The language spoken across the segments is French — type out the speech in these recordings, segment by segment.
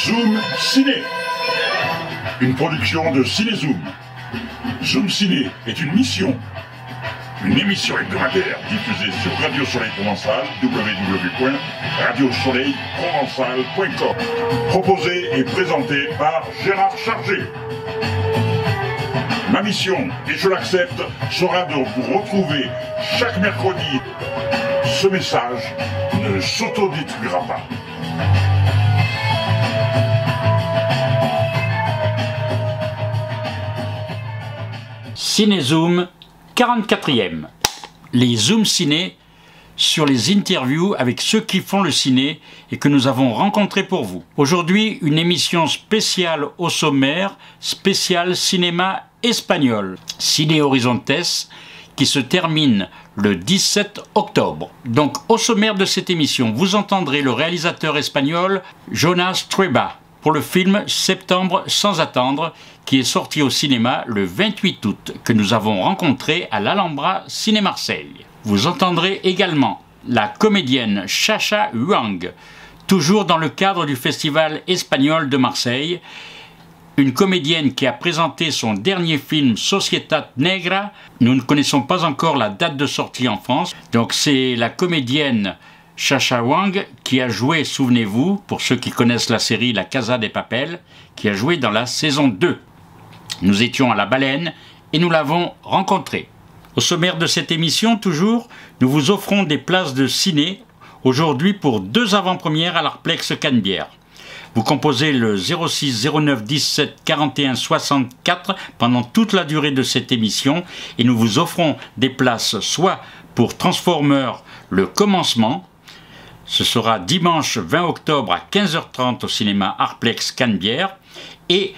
Zoom Ciné, une production de Cinézoom. Zoom Ciné est une émission hebdomadaire diffusée sur Radio Soleil Provençal, www.radiosoleilprovençal.com, proposée et présentée par Gérard Chargé. Ma mission, et je l'accepte, sera de vous retrouver chaque mercredi. Ce message ne s'autodétruira pas. Cinézoom 44e. Les Zoom Ciné sur les interviews avec ceux qui font le ciné et que nous avons rencontrés pour vous. Aujourd'hui, une émission spéciale au sommaire, spéciale cinéma espagnol, Ciné Horizontes, qui se termine le 17 octobre. Donc, au sommaire de cette émission, vous entendrez le réalisateur espagnol Jonas Trueba pour le film Septembre sans attendre, qui est sorti au cinéma le 28 août, que nous avons rencontré à l'Alhambra Ciné Marseille. Vous entendrez également la comédienne Chacha Huang, toujours dans le cadre du Festival espagnol de Marseille, une comédienne qui a présenté son dernier film Societat Negra. Nous ne connaissons pas encore la date de sortie en France, donc c'est la comédienne Chacha Huang qui a joué, souvenez-vous, pour ceux qui connaissent la série La Casa de Papel, qui a joué dans la saison 2. Nous étions à La Baleine et nous l'avons rencontré. Au sommaire de cette émission, toujours, nous vous offrons des places de ciné, aujourd'hui pour 2 avant-premières à l'Arplex Canebière. Vous composez le 06 09 17 41 64 pendant toute la durée de cette émission et nous vous offrons des places soit pour Transformers le commencement, ce sera dimanche 20 octobre à 15h30 au cinéma Arplex Canebière, et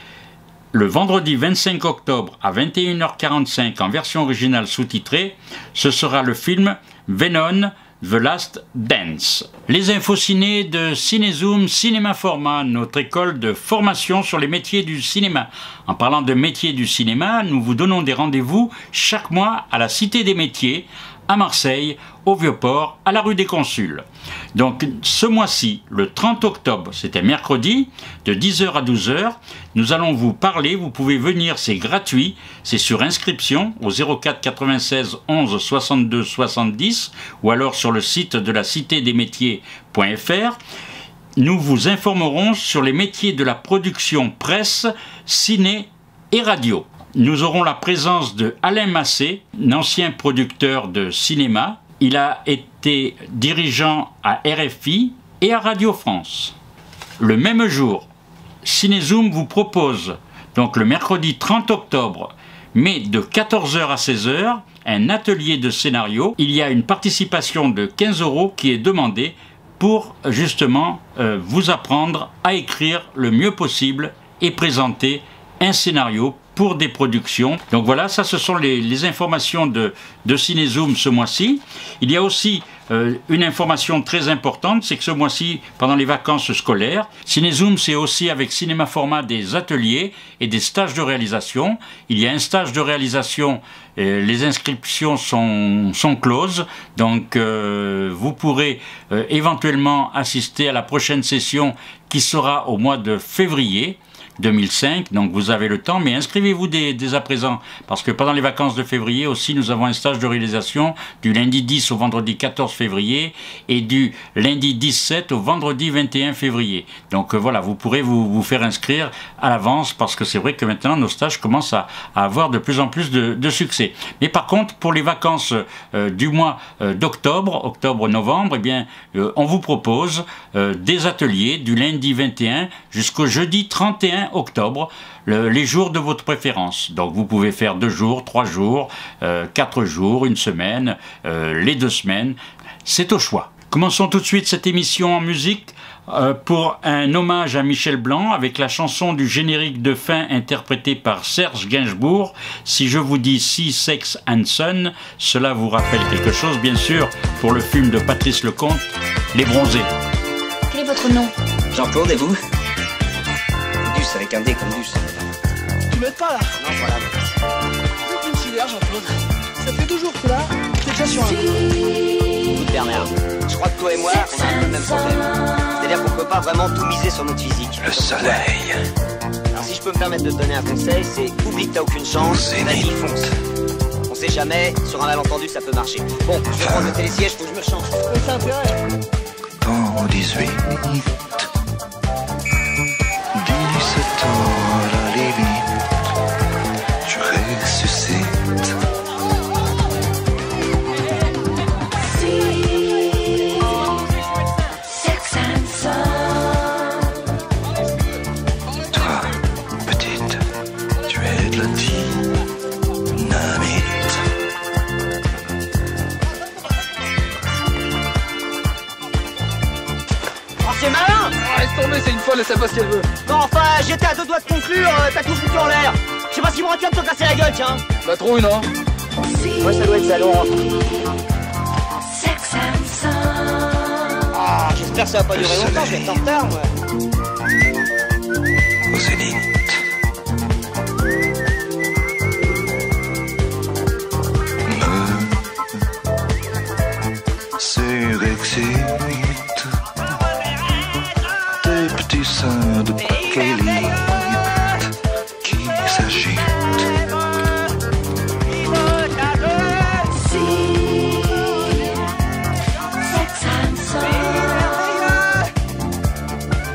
le vendredi 25 octobre à 21h45 en version originale sous-titrée, ce sera le film Venom The Last Dance. Les infos ciné de Cinézoom Cinéma Format, notre école de formation sur les métiers du cinéma. En parlant de métiers du cinéma, nous vous donnons des rendez-vous chaque mois à la Cité des Métiers, à Marseille, au Vieux-Port, à la rue des Consuls. Donc ce mois-ci, le 30 octobre, c'était mercredi, de 10h à 12h, nous allons vous parler, vous pouvez venir, c'est gratuit, c'est sur inscription au 04 96 11 62 70 ou alors sur le site de la citedesmétiers.fr. Nous vous informerons sur les métiers de la production presse, ciné et radio. Nous aurons la présence de Alain Massé, un ancien producteur de cinéma. Il a été dirigeant à RFI et à Radio France. Le même jour, Cinézoom vous propose, donc le mercredi 30 octobre, mais de 14h à 16h, un atelier de scénario. Il y a une participation de 15 € qui est demandée pour justement vous apprendre à écrire le mieux possible et présenter un scénario pour des productions. Donc voilà, ça ce sont les informations de Cinézoom ce mois-ci. Il y a aussi une information très importante, c'est que ce mois-ci, pendant les vacances scolaires, Cinézoom c'est aussi avec Cinéma Format des ateliers et des stages de réalisation. Il y a un stage de réalisation, les inscriptions sont closes, donc vous pourrez éventuellement assister à la prochaine session qui sera au mois de février 2005, donc vous avez le temps, mais inscrivez-vous dès à présent, parce que pendant les vacances de février aussi, nous avons un stage de réalisation du lundi 10 au vendredi 14 février et du lundi 17 au vendredi 21 février. Donc voilà, vous pourrez vous faire inscrire à l'avance, parce que c'est vrai que maintenant nos stages commencent à avoir de plus en plus de succès. Mais par contre, pour les vacances du mois d'octobre, octobre-novembre, eh bien, on vous propose des ateliers du lundi 21 jusqu'au jeudi 31 octobre, les jours de votre préférence. Donc vous pouvez faire 2 jours, 3 jours, 4 jours, 1 semaine, les 2 semaines. C'est au choix. Commençons tout de suite cette émission en musique pour un hommage à Michel Blanc avec la chanson du générique de fin interprétée par Serge Gainsbourg. Si je vous dis Sea, Sex and Son, cela vous rappelle quelque chose, bien sûr, pour le film de Patrice Lecomte, Les Bronzés. Quel est votre nom? Jean-Claude, et vous? Duss avec un D comme Duss. Tu m'aides pas là? Non, voilà. C'est une civière, Jean-Claude. Ça fait 2 jours que là, t'es déjà sur un. Écoute, Bernard, je crois que toi et moi, on a un peu le même problème. C'est-à-dire qu'on peut pas vraiment tout miser sur notre physique. Le soleil. Alors si je peux me permettre de te donner un conseil, c'est oublie que t'as aucune chance, vas-y, fonce. On sait jamais, sur un malentendu ça peut marcher. Bon, je vais prendre le télésiège, faut que je me change. C'est intérêt. Dans 18, 17 ans à la limite, je ressuscite. Toi, petite, tu es de la dynamite. Oh, c'est malin! Oh, laisse tomber, c'est une folle, elle sait pas ce qu'elle veut. Non, enfin, j'étais à 2 doigts de conclure, t'as tout foutu en l'air. Je sais pas si mon tu vas me te casser la gueule, tiens. Bah, trouille, non? Ouais, ça doit être salon. Ah, j'espère que ça va pas durer longtemps, je vais être en retard, moi. Au zénith. Me surexcite tes petits seins de bakélite qui s'agitent.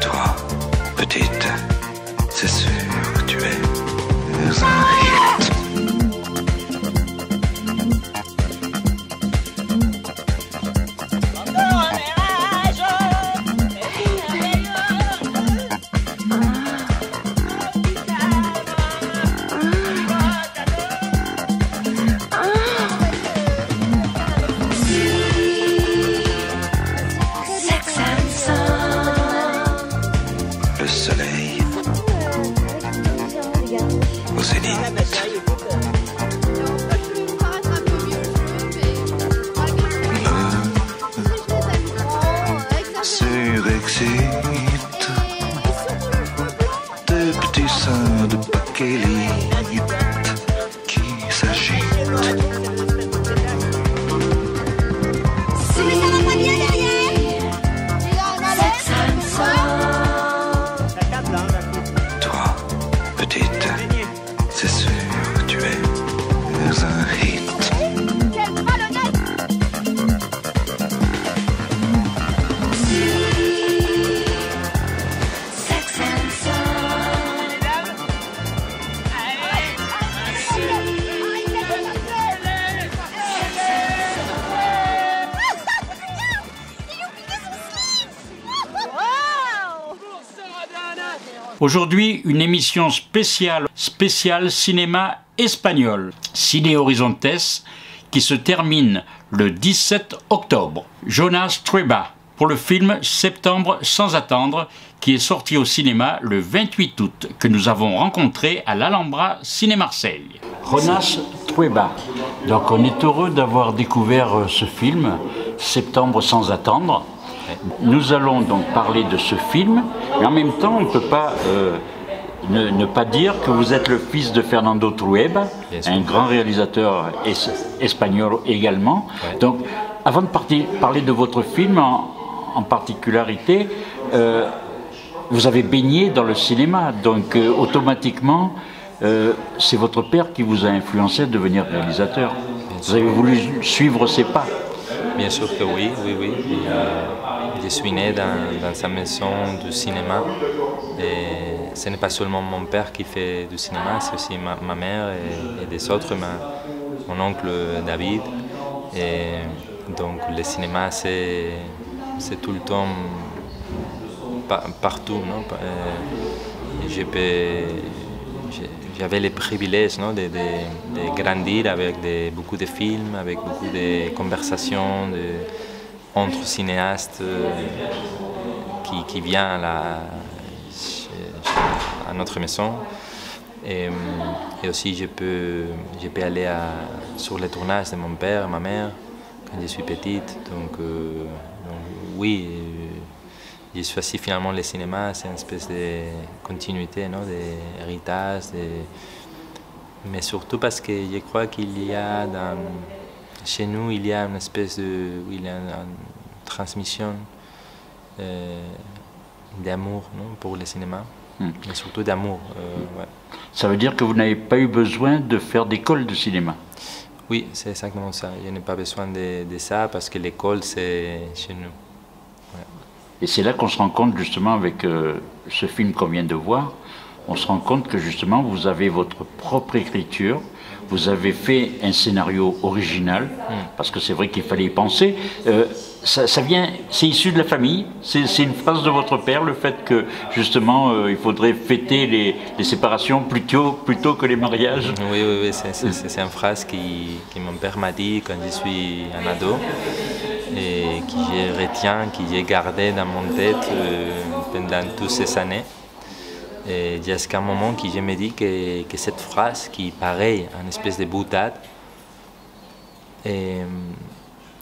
Toi, petite, c'est sûr que tu es un hit. Le soleil au zénith. Me surexcite tes petits seins de bakélite qui s'agitent. Toi, petite, c'est sûr que tu es un hit. Aujourd'hui, une émission spéciale cinéma espagnol, Ciné Horizontes, qui se termine le 17 octobre. Jonas Trueba, pour le film Septembre sans attendre, qui est sorti au cinéma le 28 août, que nous avons rencontré à l'Alhambra Ciné Marseille. Jonas Trueba, donc on est heureux d'avoir découvert ce film, Septembre sans attendre. Nous allons donc parler de ce film, mais en même temps, on ne peut pas ne pas dire que vous êtes le fils de Fernando Trueba, un grand réalisateur espagnol également. Ouais. Donc, avant de parler de votre film en particularité, vous avez baigné dans le cinéma, donc automatiquement, c'est votre père qui vous a influencé à devenir réalisateur. Vous avez voulu suivre ses pas. Bien sûr que oui. Je suis né dans sa maison du cinéma. Et ce n'est pas seulement mon père qui fait du cinéma, c'est aussi ma mère et des autres, mon oncle David. Et donc le cinéma, c'est tout le temps partout. Non? J'avais le privilège, non, de grandir avec beaucoup de films, avec beaucoup de conversations entre cinéastes qui viennent à notre maison. Et aussi, je peux aller sur les tournages de mon père et ma mère quand je suis petite. Donc oui, j'ai choisi finalement le cinéma, c'est une espèce de continuité, non, d'héritage, mais surtout parce que je crois qu'il y a chez nous, il y a une espèce de transmission d'amour, non, pour le cinéma, mais surtout d'amour. Ouais. Ça veut dire que vous n'avez pas eu besoin de faire d'école de cinéma? Oui, c'est exactement ça. Je n'ai pas besoin de ça parce que l'école, c'est chez nous. Ouais. Et c'est là qu'on se rend compte justement avec ce film qu'on vient de voir, on se rend compte que justement vous avez votre propre écriture, vous avez fait un scénario original, parce que c'est vrai qu'il fallait y penser. Ça vient, c'est issu de la famille, c'est une phrase de votre père, le fait que justement il faudrait fêter les séparations plutôt que les mariages. Oui, c'est une phrase que mon père m'a dit quand je suis un ado et que je retiens, que j'ai gardé dans mon tête pendant toutes ces années. Et jusqu'à un moment que je me dis que cette phrase qui paraît une espèce de boutade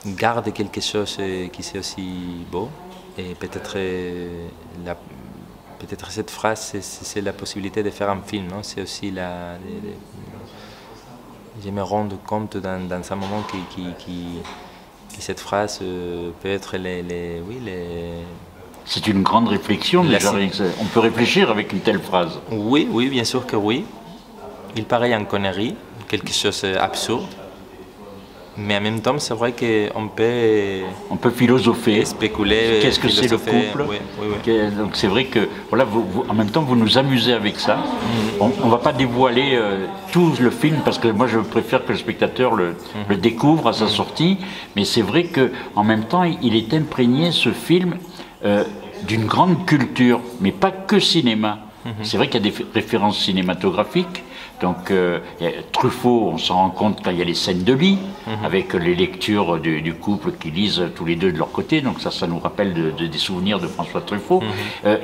garde quelque chose qui est aussi beau. Et peut-être cette phrase, c'est la possibilité de faire un film. C'est aussi je me rends compte dans un moment que cette phrase peut être C'est une grande réflexion déjà. On peut réfléchir avec une telle phrase. Oui, bien sûr que oui. Il paraît une connerie, quelque chose d'absurde. Mais en même temps, c'est vrai qu'on peut... On peut philosopher. Spéculer. Qu'est-ce que c'est le couple? Oui. Donc c'est vrai que, voilà, en même temps, vous nous amusez avec ça. On ne va pas dévoiler tout le film, parce que moi, je préfère que le spectateur le découvre à sa sortie. Mais c'est vrai qu'en même temps, il est imprégné, ce film, d'une grande culture, mais pas que cinéma. C'est vrai qu'il y a des références cinématographiques. Donc Truffaut, on s'en rend compte quand il y a les scènes de lit, avec les lectures du couple qui lisent tous les deux de leur côté, donc ça nous rappelle des souvenirs de François Truffaut.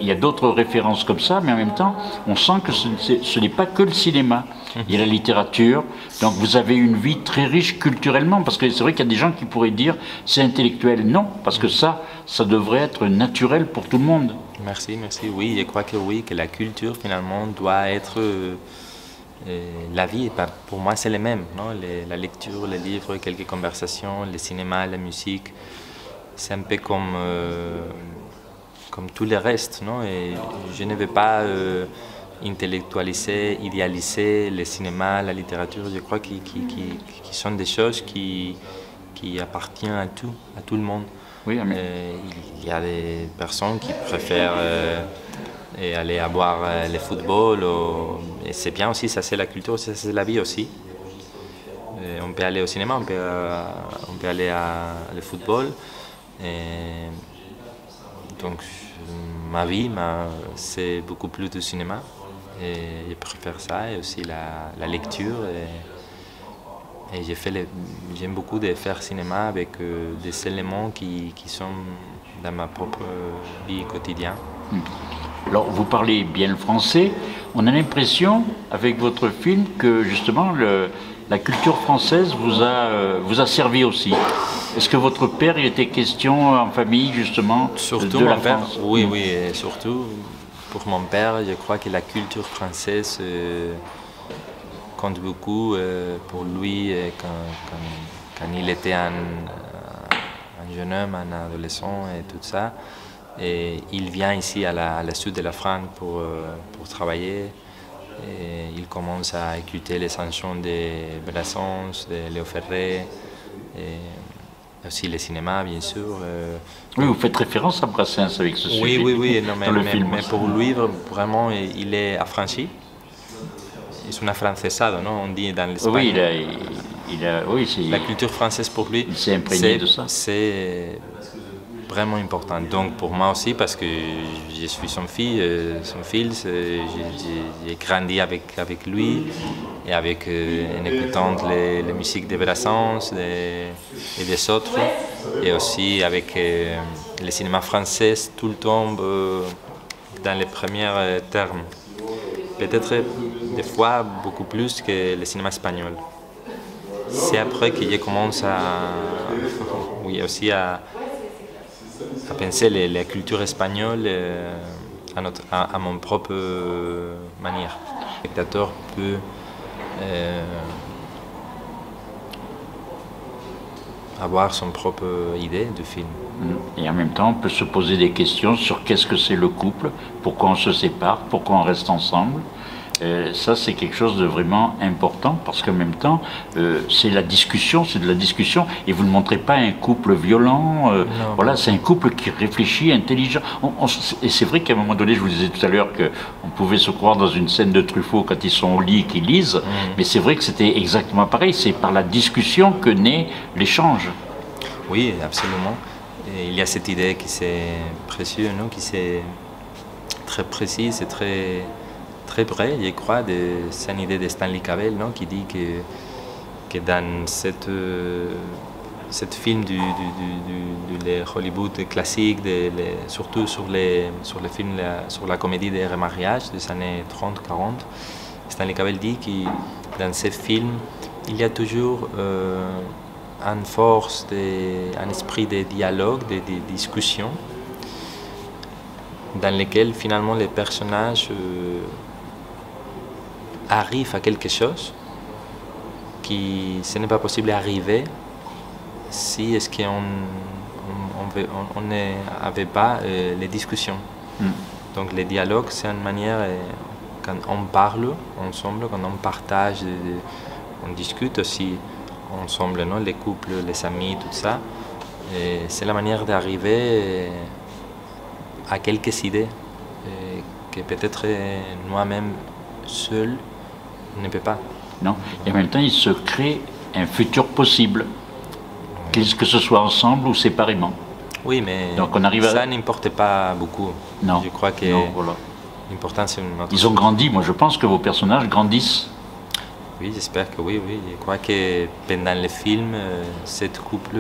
Il y a d'autres références comme ça, mais en même temps, on sent que ce n'est pas que le cinéma. Il y a la littérature, donc vous avez une vie très riche culturellement, parce que c'est vrai qu'il y a des gens qui pourraient dire c'est intellectuel. Non, parce que ça devrait être naturel pour tout le monde. Merci. Oui, je crois que oui, que la culture finalement doit être... la vie, pour moi, c'est le même. Non? La lecture, les livres, quelques conversations, le cinéma, la musique, c'est un peu comme tout le reste. Non? Et je ne veux pas intellectualiser, idéaliser le cinéma, la littérature. Je crois qu'ils sont des choses qui appartiennent à tout le monde. Oui, il y a des personnes qui préfèrent... et aller à voir le football. Et c'est bien aussi, ça c'est la culture, ça c'est la vie aussi. Et on peut aller au cinéma, on peut aller au football. Et donc ma vie, c'est beaucoup plus du cinéma. Et je préfère ça, et aussi la lecture. Et j'aime beaucoup de faire cinéma avec des éléments qui sont dans ma propre vie quotidienne. Alors, vous parlez bien le français. On a l'impression, avec votre film, que justement la culture française vous a servi aussi. Est-ce que votre père, il était question en famille, justement, surtout de la mon père, France? Oui, et surtout pour mon père, je crois que la culture française compte beaucoup pour lui quand il était un jeune homme, un adolescent et tout ça. Et il vient ici à la sud de la France pour travailler. Et il commence à écouter les chansons de Brassens, de Léo Ferré, et aussi le cinéma, bien sûr. Oui, vous faites référence à Brassens avec ce sujet. Oui, non, dans le film. Mais pour lui, vraiment, il est affranchi. C'est una francesado, non? On dit dans l'Espagne. Oui, la culture française pour lui, il s'est imprégné de ça. C'est vraiment important. Donc pour moi aussi, parce que je suis son fils, j'ai grandi avec lui et avec en écoutant les musiques de Brassens et des autres, et aussi avec le cinéma français tout le temps dans les premiers termes. Peut-être des fois beaucoup plus que le cinéma espagnol. C'est après que je commence aussi à penser la culture espagnole à mon propre manière. Le spectateur peut avoir son propre idée du film. Et en même temps, on peut se poser des questions sur qu'est-ce que c'est le couple, pourquoi on se sépare, pourquoi on reste ensemble. Ça, c'est quelque chose de vraiment important parce qu'en même temps, c'est la discussion, c'est de la discussion. Et vous ne montrez pas un couple violent. Voilà, c'est un couple qui réfléchit, intelligent. Et c'est vrai qu'à un moment donné, je vous disais tout à l'heure qu'on pouvait se croire dans une scène de Truffaut quand ils sont au lit et qu'ils lisent. Mais c'est vrai que c'était exactement pareil. C'est par la discussion que naît l'échange. Oui, absolument. Et il y a cette idée qui c'est précieux, non? Qui c'est très précise et très vrai, je crois. C'est une idée de Stanley Cavell, non? Qui dit que dans cette film du Hollywood classique, surtout sur les films, sur la comédie des remariages des années 30-40, Stanley Cavell dit que dans ces films, il y a toujours une force, un esprit de dialogue, de discussion, dans lequel finalement les personnages arrivent à quelque chose qui ce n'est pas possible d'arriver si est-ce qu'on n'avait pas les discussions. Donc les dialogues, c'est une manière, quand on parle ensemble, quand on partage, on discute aussi ensemble, non? Les couples, les amis, tout ça. C'est la manière d'arriver à quelques idées que peut-être moi-même seul ne peut pas. Non. Et en même temps, il se crée un futur possible, que ce soit ensemble ou séparément. Oui, mais donc on arrive ça n'importe pas beaucoup. Non. Je crois que voilà. l'important c'est notre... Ils ont grandi. Moi, je pense que vos personnages grandissent. Oui, j'espère que oui. Je crois que pendant le film, cet couple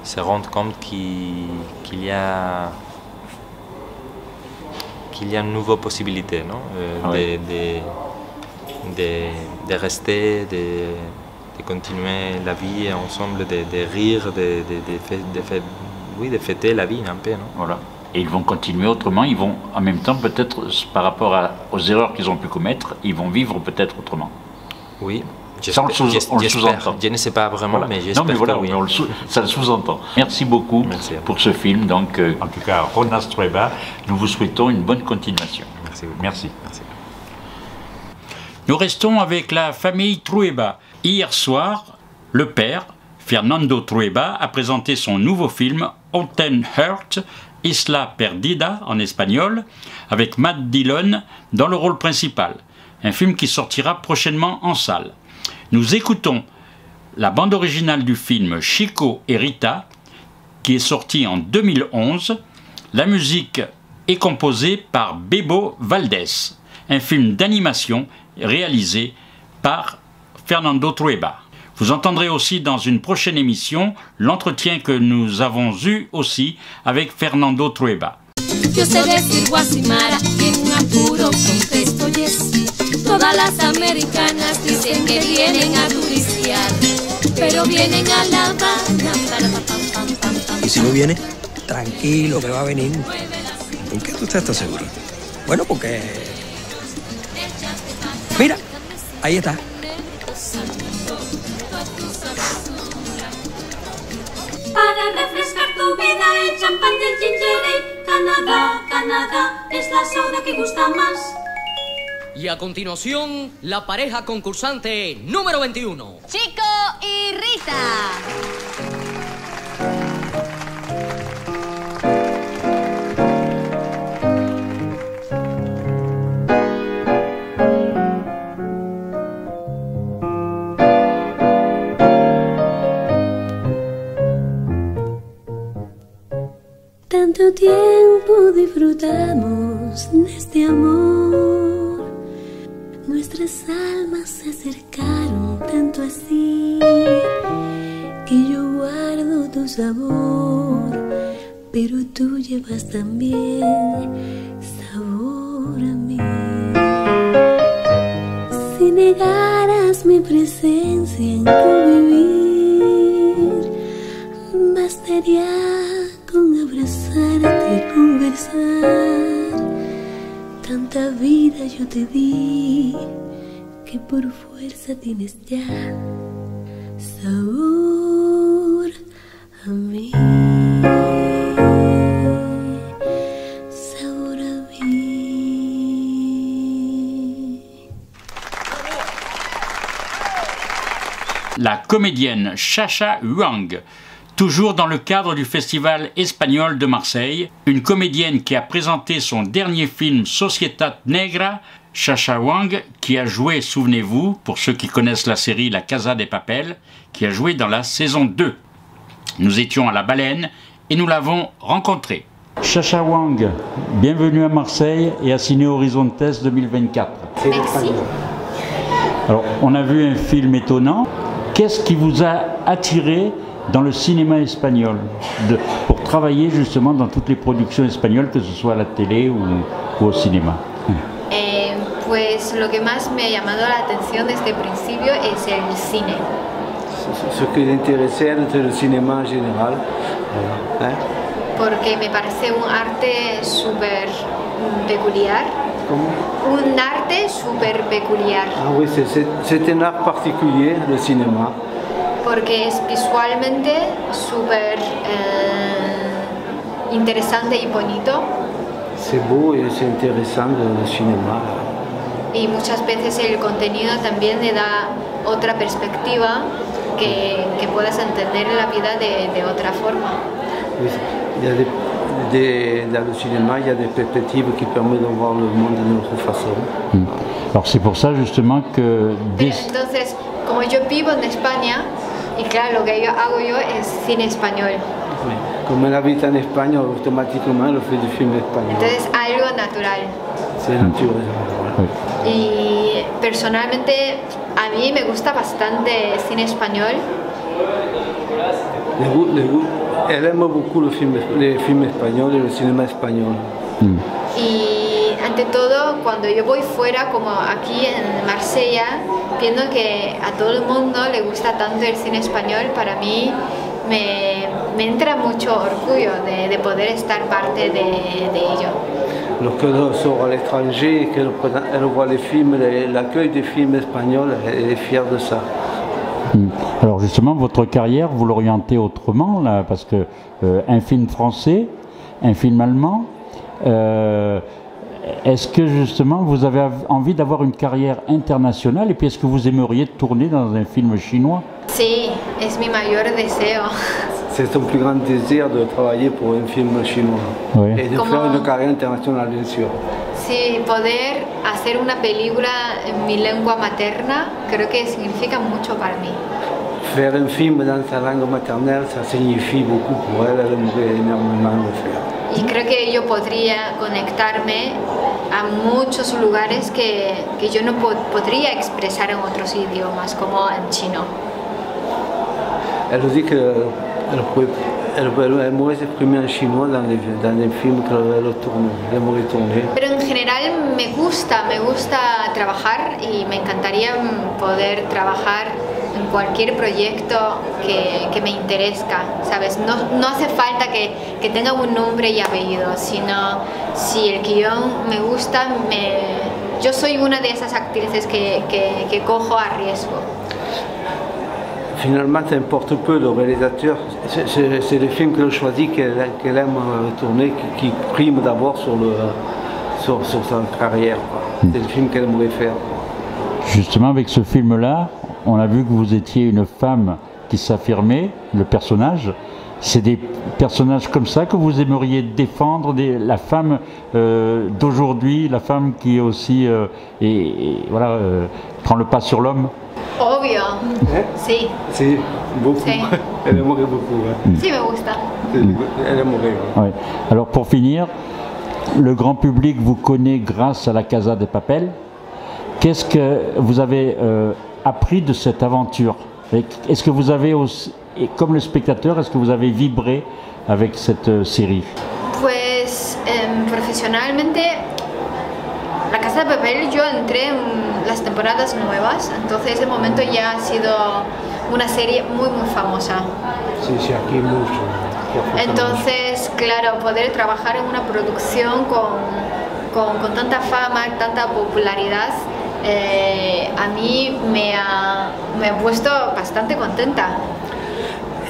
se rend compte qu'il y a une nouvelle possibilité, non? Oui. De rester, de continuer la vie ensemble, de rire, de fêter la vie un peu, non? Voilà. Et ils vont continuer autrement, ils vont en même temps peut-être par rapport aux erreurs qu'ils ont pu commettre, ils vont vivre peut-être autrement. Oui. Ça, on le sous-entend. Je ne sais pas vraiment, voilà. Mais j'espère que oui. Ça le sous-entend. Merci beaucoup pour ce film. Donc, en tout cas, Jonas Trueba, nous vous souhaitons une bonne continuation. Merci beaucoup. Merci. Nous restons avec la famille Trueba. Hier soir, le père, Fernando Trueba, a présenté son nouveau film Autumn Heart, Isla Perdida en espagnol, avec Matt Dillon dans le rôle principal. Un film qui sortira prochainement en salle. Nous écoutons la bande originale du film Chico et Rita, qui est sortie en 2011. La musique est composée par Bebo Valdés. Un film d'animation réalisé par Fernando Trueba. Vous entendrez aussi dans une prochaine émission l'entretien que nous avons eu aussi avec Fernando Trueba. Yo sé decir Guasimara, que en un apuro contesto yes. Todas las americanas dicen que vienen a turistear, pero vienen a La Habana. ¿Y si no viene? Tranquilo, que va a venir. ¿Por qué tú estás tan seguro? Bueno, porque... Mira, ahí está. Para refrescar tu vida, el champán del ginger ale. Canadá, Canadá, es la soda que gusta más. Y a continuación, la pareja concursante número 21. Chico y Rita. Tanto tiempo disfrutamos de este amor, nuestras almas se acercaron tanto así, que yo guardo tu sabor, pero tú llevas también sabor a mí. Si negaras mi presencia en tu vivir, bastaría con abrazarte y conversar. Tanta vida yo te di que por fuerza tienes ya sabor a mí. Sabor a mí. La comédienne Chacha Huang, toujours dans le cadre du Festival espagnol de Marseille, une comédienne qui a présenté son dernier film Societat Negra. Chacha Huang, qui a joué, souvenez-vous, pour ceux qui connaissent la série La Casa de Papel, qui a joué dans la saison 2. Nous étions à La Baleine et nous l'avons rencontrée. Chacha Huang, bienvenue à Marseille et à Ciné Horizontes 2024. Merci. Alors, on a vu un film étonnant. Qu'est-ce qui vous a attiré dans le cinéma espagnol pour travailler justement dans toutes les productions espagnoles, que ce soit à la télé ou au cinéma? Pues lo que más me ha llamado la atención desde el principio es el cine. Ce qui m'intéressait, c'est le cinéma en général. Porque me parece un arte súper peculiar. ¿Cómo? Un arte súper peculiar. Ah oui, c'est un art particulier, le cinéma. Porque es visualmente súper interesante y bonito. C'est beau et c'est intéressant le cinéma. Y muchas veces el contenido también le da otra perspectiva que puedas entender la vida de otra forma. Oui, dans le cinéma, il y a des perspectives qui permettent de voir le monde d'une autre façon. Alors c'est pour ça justement que... Entonces, como yo vivo en España, y claro, lo que yo hago es cine español. Oui. Comme elle habite en Espagne, automatiquement elle fait du film espagnol. Entonces, algo natural. C'est naturel. Oui. Y personalmente a mí me gusta bastante el cine español. Elle aime beaucoup les films espagnols et le cinéma espagnol. Y ante todo, cuando yo voy fuera, como aquí en Marsella, viendo que a todo el mundo le gusta tanto el cine español, para mí me entra mucho orgullo de poder estar parte de ello. Lorsqu'elle sort à l'étranger et qu'elle voit les films, l'accueil des films espagnols, elle est fière de ça. Alors justement, votre carrière, vous l'orientez autrement, là, parce que un film français, un film allemand, est-ce que justement vous avez envie d'avoir une carrière internationale, et puis est-ce que vous aimeriez tourner dans un film chinois? Sí, es mi mayor deseo. C'est son plus grand désir de travailler pour un film chinois. Oui. Et de faire une carrière internationale, bien sûr. Sí, poder hacer una película en mi lengua materna creo que significa mucho para mí. Faire un film dans sa langue maternelle, ça signifie beaucoup pour elle, elle aimerait énormément le faire. Y creo que yo podría conectarme a muchos lugares que yo no podría expresar en otros idiomas, como en chino. Elle dit qu'elle aimerait s'exprimer en chinois dans des films qu'elle aimerait tourner. Pero en general me gusta trabajar y me encantaría poder trabajar en cualquier proyecto que me interesa, ¿sabes? No hace falta que tenga un nombre y apellido, sino si el guión me gusta, yo soy una de esas actrices que cojo a riesgo. Finalement, ça importe peu le réalisateur, c'est le film qu'elle choisit, qu'elle aime tourner, qui prime d'abord sur sa carrière. C'est le film qu'elle aimerait faire. Justement, avec ce film-là, on a vu que vous étiez une femme qui s'affirmait, le personnage. C'est des personnages comme ça que vous aimeriez défendre, la femme d'aujourd'hui, la femme qui est aussi voilà, prend le pas sur l'homme? Obvio, sí. Sí, beaucoup. Sí. Elle aimerait beaucoup. Sí, me gusta. Elle aimerait. Ouais. Alors pour finir, le grand public vous connaît grâce à la Casa de Papel. Qu'est-ce que vous avez appris de cette aventure? Est-ce que vous avez aussi, et comme le spectateur, est-ce que vous avez vibré avec cette série? Pues profesionalmente, La Casa de Papel, yo entré en las temporadas nuevas, entonces ese momento ya ha sido una serie muy famosa. Sí, sí, aquí mucho. Entonces, claro, poder trabajar en una producción con tanta fama, tanta popularidad, a mí me ha puesto bastante contenta.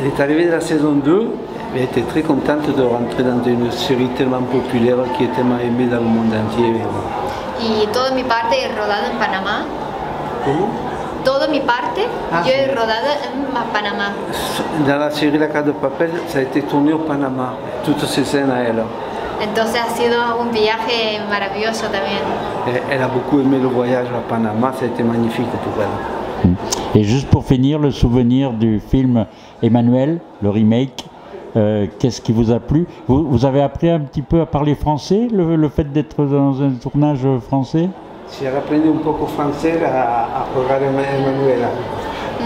Elle est arrivée de la saison 2, elle était très contente de rentrer dans une série tellement populaire qui est tellement aimée dans le monde entier. Y toda mi parte he rodado en Panamá. ¿Cómo? Toda mi parte yo he rodado en Panamá. Dans la série La Casa de Papel, ça a été tourné au Panama, toutes ces scènes à elle. Entonces ha sido un viaje maravilloso también. Elle a beaucoup aimé le voyage à Panama, ça a été magnifique pour elle. Et juste pour finir, le souvenir du film Emmanuel, le remake, qu'est-ce qui vous a plu? Vous avez appris un petit peu à parler français, le fait d'être dans un tournage français? Si elle apprenait un poco français a jugar Emmanuel.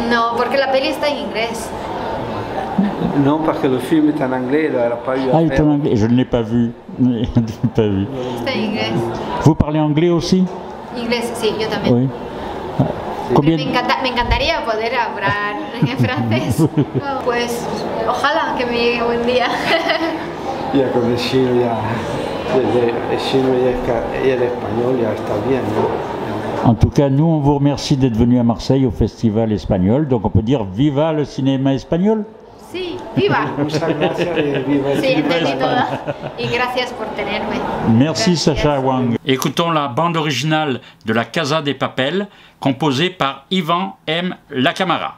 No, porque la peli está en inglés. Non, parce que le film est en anglais, elle n'a pas eu à Ah, il est en anglais, je ne l'ai pas vu. Je ne l'ai pas vu. Está en inglés. Vous parlez anglais aussi? Inglés, sí, yo también. Oui. Combien... Me encantaría poder hablar en francés. Pues ojalá que me llegue un día. Ya con el chino y el español ya está bien, ¿no? En tout cas, nous, on vous remercie d'être venu à Marseille au Festival espagnol. Donc, on peut dire viva le cinéma espagnol. Sí, viva. Muchas gracias y viva el Sí, entendí todo. Y gracias por tenerme. Merci Sacha Wang. Écoutons la bande originale de La Casa de Papel, composée par Ivan M. Lacamara.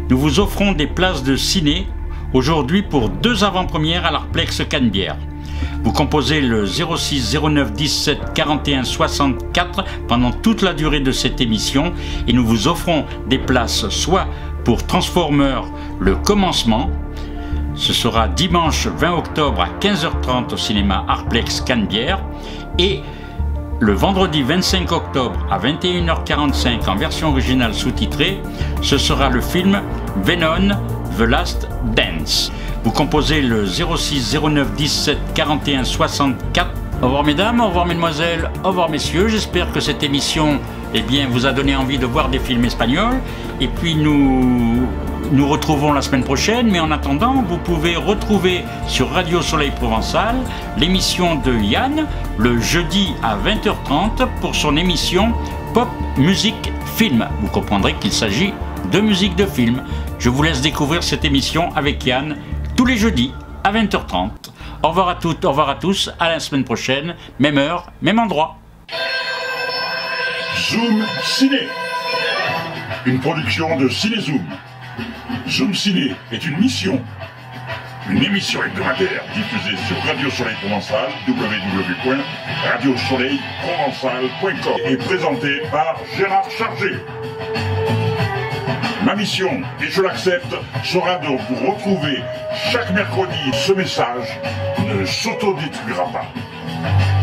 Nous vous offrons des places de ciné aujourd'hui pour 2 avant-premières à l'Arplex Canebière. Vous composez le 06 09 17 41 64 pendant toute la durée de cette émission et nous vous offrons des places soit pour Transformers le commencement, ce sera dimanche 20 octobre à 15h30 au cinéma Arplex Canebière, et le vendredi 25 octobre à 21h45 en version originale sous-titrée, ce sera le film Venom The Last Dance. Vous composez le 06 09 17 41 64. Au revoir mesdames, au revoir mesdemoiselles, au revoir messieurs. J'espère que cette émission vous a donné envie de voir des films espagnols. Et puis nous retrouvons la semaine prochaine. Mais en attendant, vous pouvez retrouver sur Radio Soleil Provençal l'émission de Yann le jeudi à 20h30 pour son émission Pop Musique Film. Vous comprendrez qu'il s'agit de musique de film. Je vous laisse découvrir cette émission avec Yann tous les jeudis à 20h30. Au revoir à toutes, au revoir à tous, à la semaine prochaine, même heure, même endroit. Zoom Ciné, une production de Cinézoom. Zoom Ciné est une émission hebdomadaire diffusée sur Radio Soleil Provençal, www.radiosoleilprovençal.com et présentée par Gérard Chargé. Ma mission, et je l'accepte, sera de vous retrouver chaque mercredi. Ce message ne s'autodétruira pas.